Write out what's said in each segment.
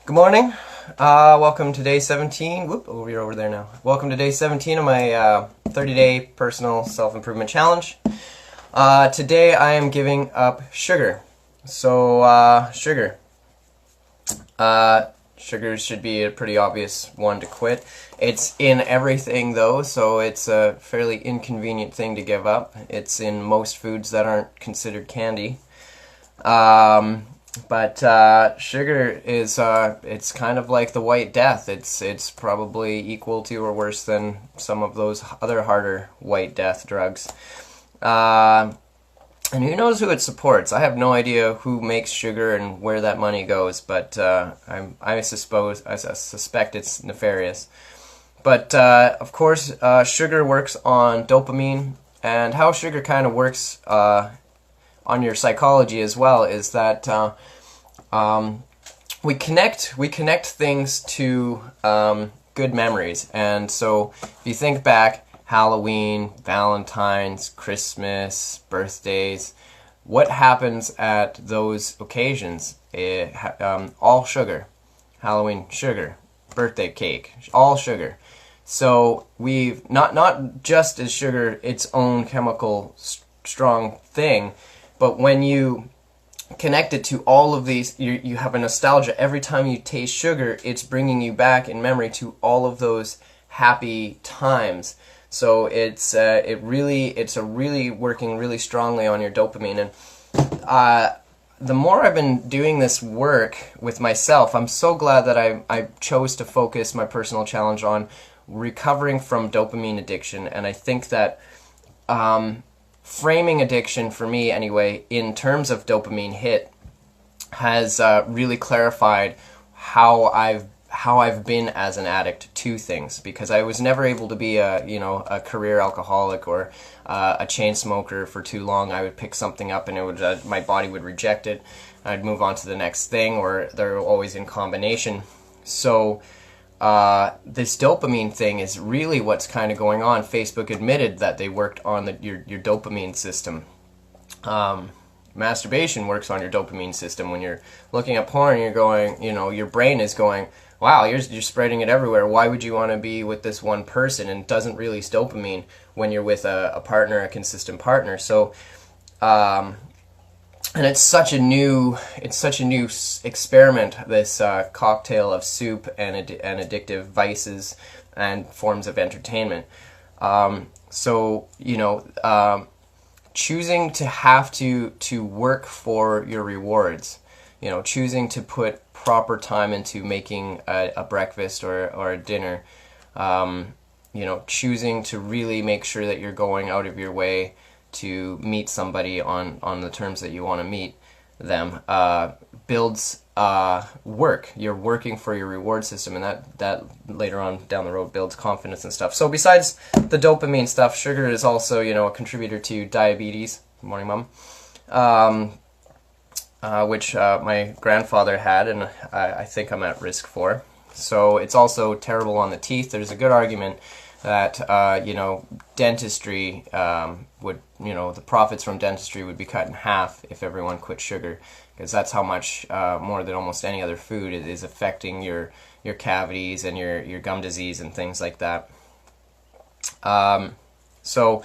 Good morning. Welcome to day 17. Whoop, oh, you're over there now. Welcome to day 17 of my 30-day personal self-improvement challenge. Today I am giving up sugar. So, sugar. Sugar should be a pretty obvious one to quit. It's in everything though, so it's a fairly inconvenient thing to give up. It's in most foods that aren't considered candy. But sugar is it's kind of like the White Death. It's probably equal to or worse than some of those other harder White Death drugs. And who knows who it supports? I have no idea who makes sugar and where that money goes, but I suspect it's nefarious. But of course, sugar works on dopamine, and how sugar kind of works on your psychology as well is that we connect things to good memories. And so if you think back, Halloween, Valentine's, Christmas, birthdays, what happens at those occasions? All sugar. Halloween, sugar. Birthday cake, all sugar. So we've not just as sugar its own chemical strong thing, but when you connect it to all of these, you have a nostalgia. Every time you taste sugar, it's bringing you back in memory to all of those happy times. So it's really working really strongly on your dopamine. And the more I've been doing this work with myself, I'm so glad that I chose to focus my personal challenge on recovering from dopamine addiction. And I think that framing addiction for me anyway in terms of dopamine hit has really clarified how I've been as an addict to things, because I was never able to be a career alcoholic or a chain smoker for too long. I would pick something up and it would my body would reject it. I'd move on to the next thing, or they're always in combination. So this dopamine thing is really what's kind of going on. Facebook admitted that they worked on your dopamine system. Masturbation works on your dopamine system. When you're looking at porn, you're going, your brain is going, wow, you're spreading it everywhere. Why would you want to be with this one person? And it doesn't release dopamine when you're with a partner, a consistent partner. So, and it's such a new experiment, this cocktail of soup and addictive vices and forms of entertainment. So choosing to have to work for your rewards, choosing to put proper time into making a breakfast or a dinner, choosing to really make sure that you're going out of your way to meet somebody on the terms that you want to meet them, builds work. You're working for your reward system, and that later on down the road builds confidence and stuff. So besides the dopamine stuff, sugar is also a contributor to diabetes. Good morning, Mom. Which my grandfather had, and I think I'm at risk for. So it's also terrible on the teeth. There's a good argument that dentistry would, the profits from dentistry would be cut in half if everyone quit sugar, because that's how much more than almost any other food is affecting your cavities and your gum disease and things like that. So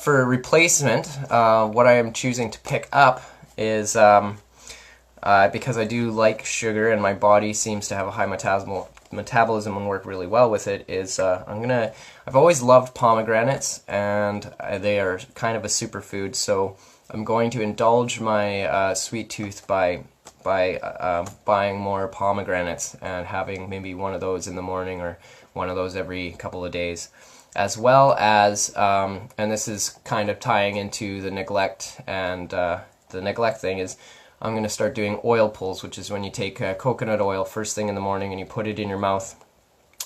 for replacement, what I am choosing to pick up is because I do like sugar and my body seems to have a high metabolism and work really well with it, is I've always loved pomegranates, and they are kind of a superfood, so I'm going to indulge my sweet tooth by buying more pomegranates and having maybe one of those in the morning or one of those every couple of days, as well as and this is kind of tying into the neglect, and the neglect thing is I'm going to start doing oil pulls, which is when you take coconut oil first thing in the morning and you put it in your mouth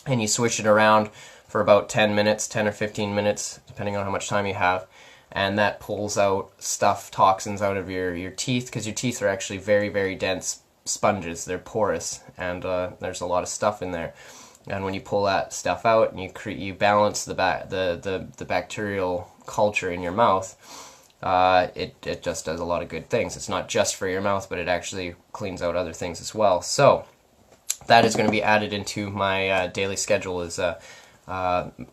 and you swish it around for about 10 or 15 minutes, depending on how much time you have, and that pulls out stuff, toxins out of your teeth, because your teeth are actually very, very dense sponges. They're porous, and there's a lot of stuff in there. And when you pull that stuff out and you balance the bacterial culture in your mouth, it just does a lot of good things. It's not just for your mouth, but it actually cleans out other things as well. So that is going to be added into my daily schedule as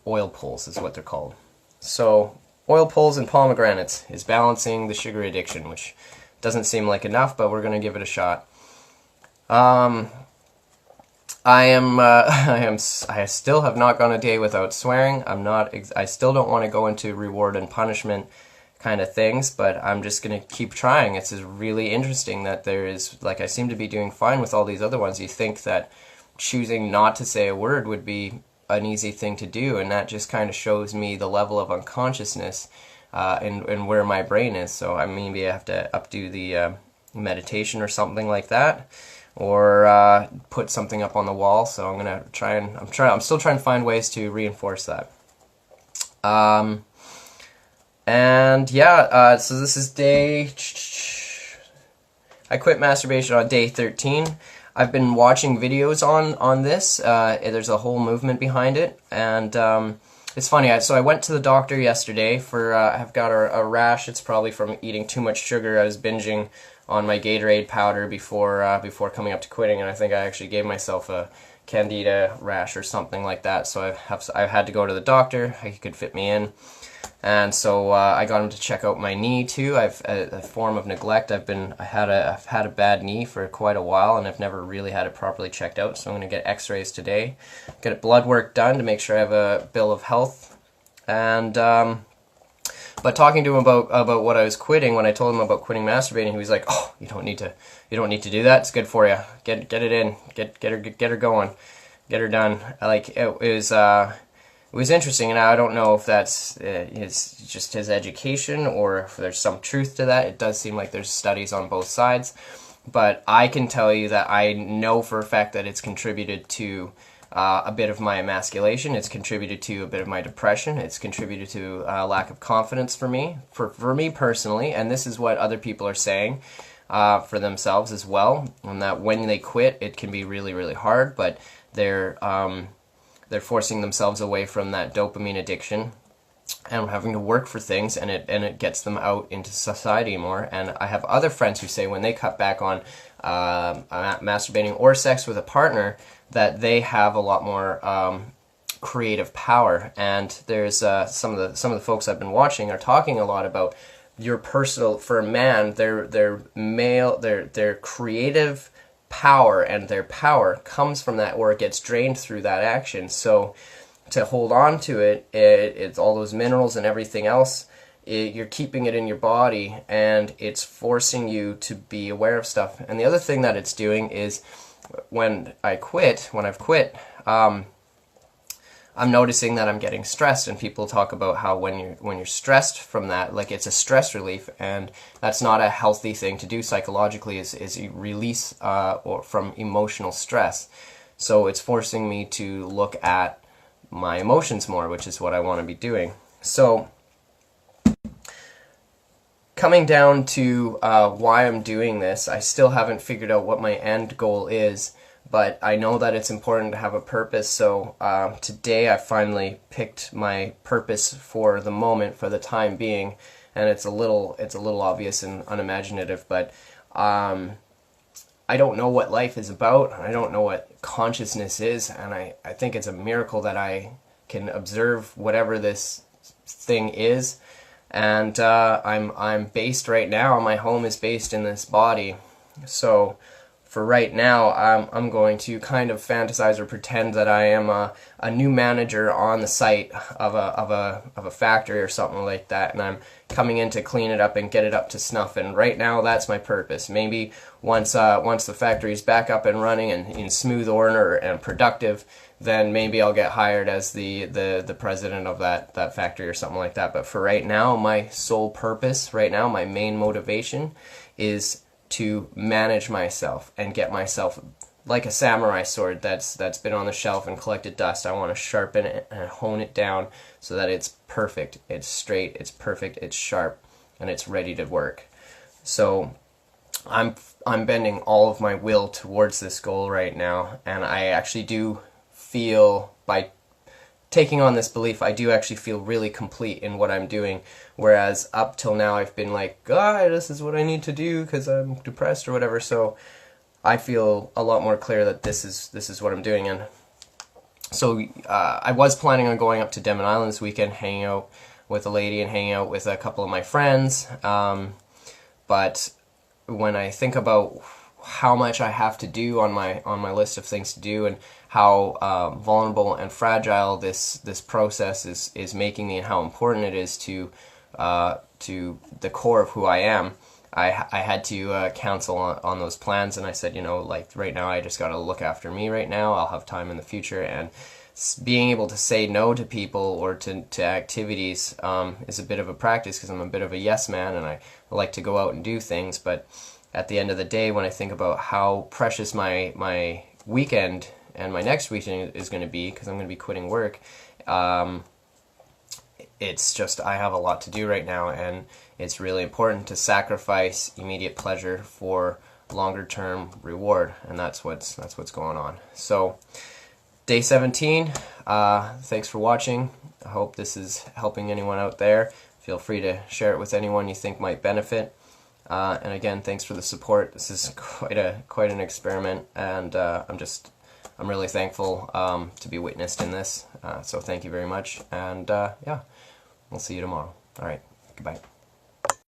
oil pulls is what they're called. So oil pulls and pomegranates is balancing the sugar addiction, which doesn't seem like enough, but we're going to give it a shot. I still have not gone a day without swearing. I still don't want to go into reward and punishment kind of things, but I'm just going to keep trying. It's really interesting that there is, like, I seem to be doing fine with all these other ones. You think that choosing not to say a word would be an easy thing to do, and that just kind of shows me the level of unconsciousness and where my brain is. So maybe I have to updo the meditation or something like that, or put something up on the wall. So I'm gonna I'm still trying to find ways to reinforce that. And yeah, so this is I quit masturbation on day 13. I've been watching videos on this. There's a whole movement behind it, and it's funny. So I went to the doctor yesterday for I've got a rash. It's probably from eating too much sugar. I was binging on my Gatorade powder before coming up to quitting, and I think I actually gave myself a candida rash or something like that. So I had to go to the doctor. He could fit me in. And so I got him to check out my knee too. I've a form of neglect. I've had a bad knee for quite a while, and I've never really had it properly checked out. So I'm going to get X-rays today, get blood work done to make sure I have a bill of health. And but talking to him about what I was quitting, when I told him about quitting masturbating, he was like, "Oh, you don't need to do that. It's good for you. Get it in. Get her going. Get her done." It was interesting, and I don't know if that's just his education or if there's some truth to that. It does seem like there's studies on both sides, but I can tell you that I know for a fact that it's contributed to a bit of my emasculation. It's contributed to a bit of my depression. It's contributed to a lack of confidence for me personally, and this is what other people are saying for themselves as well, and that when they quit, it can be really, really hard, but they're forcing themselves away from that dopamine addiction and having to work for things, and it gets them out into society more. And I have other friends who say when they cut back on masturbating or sex with a partner, that they have a lot more creative power. And there's some of the folks I've been watching are talking a lot about your personal, for a man, their creative power, and their power comes from that, or it gets drained through that action. So to hold on to it's all those minerals and everything else, you're keeping it in your body, and it's forcing you to be aware of stuff. And the other thing that it's doing is when I've quit, I'm noticing that I'm getting stressed, and people talk about how when you're stressed from that, like, it's a stress relief, and that's not a healthy thing to do psychologically, is you release or from emotional stress. So it's forcing me to look at my emotions more, which is what I want to be doing. So coming down to why I'm doing this, I still haven't figured out what my end goal is, but I know that it's important to have a purpose. So today I finally picked my purpose for the moment, for the time being, and it's a little obvious and unimaginative, but I don't know what life is about. I don't know what consciousness is, and I think it's a miracle that I can observe whatever this thing is. And I'm based right now. My home is based in this body, so for right now, I'm going to kind of fantasize or pretend that I am a new manager on the site of a factory or something like that, and I'm coming in to clean it up and get it up to snuff. And right now, that's my purpose. Maybe once the factory is back up and running and in smooth order and productive, then maybe I'll get hired as the president of that factory or something like that. But for right now, my sole purpose, right now, my main motivation is to manage myself and get myself like a samurai sword that's been on the shelf and collected dust. I want to sharpen it and hone it down so that it's perfect, it's straight, it's perfect, it's sharp, and it's ready to work. So I'm bending all of my will towards this goal right now, and I actually do feel, by taking on this belief, I do actually feel really complete in what I'm doing, whereas up till now I've been like, God, this is what I need to do because I'm depressed or whatever. So I feel a lot more clear that this is what I'm doing. And so I was planning on going up to Denman Island this weekend, hanging out with a lady and hanging out with a couple of my friends. But when I think about how much I have to do on my list of things to do, and how vulnerable and fragile this process is making me, and how important it is to the core of who I am, I had to cancel on those plans. And I said, you know, like right now I just got to look after me right now. I'll have time in the future, and being able to say no to people or to activities is a bit of a practice, because I'm a bit of a yes man and I like to go out and do things. But at the end of the day, when I think about how precious my weekend and my next weekend is going to be, because I'm going to be quitting work, it's just, I have a lot to do right now, and it's really important to sacrifice immediate pleasure for longer term reward, and that's what's going on. So day 17, thanks for watching. I hope this is helping anyone out there. Feel free to share it with anyone you think might benefit. And again, thanks for the support. This is quite an experiment, and I'm really thankful to be witnessed in this. So thank you very much, and yeah, we'll see you tomorrow. All right, goodbye.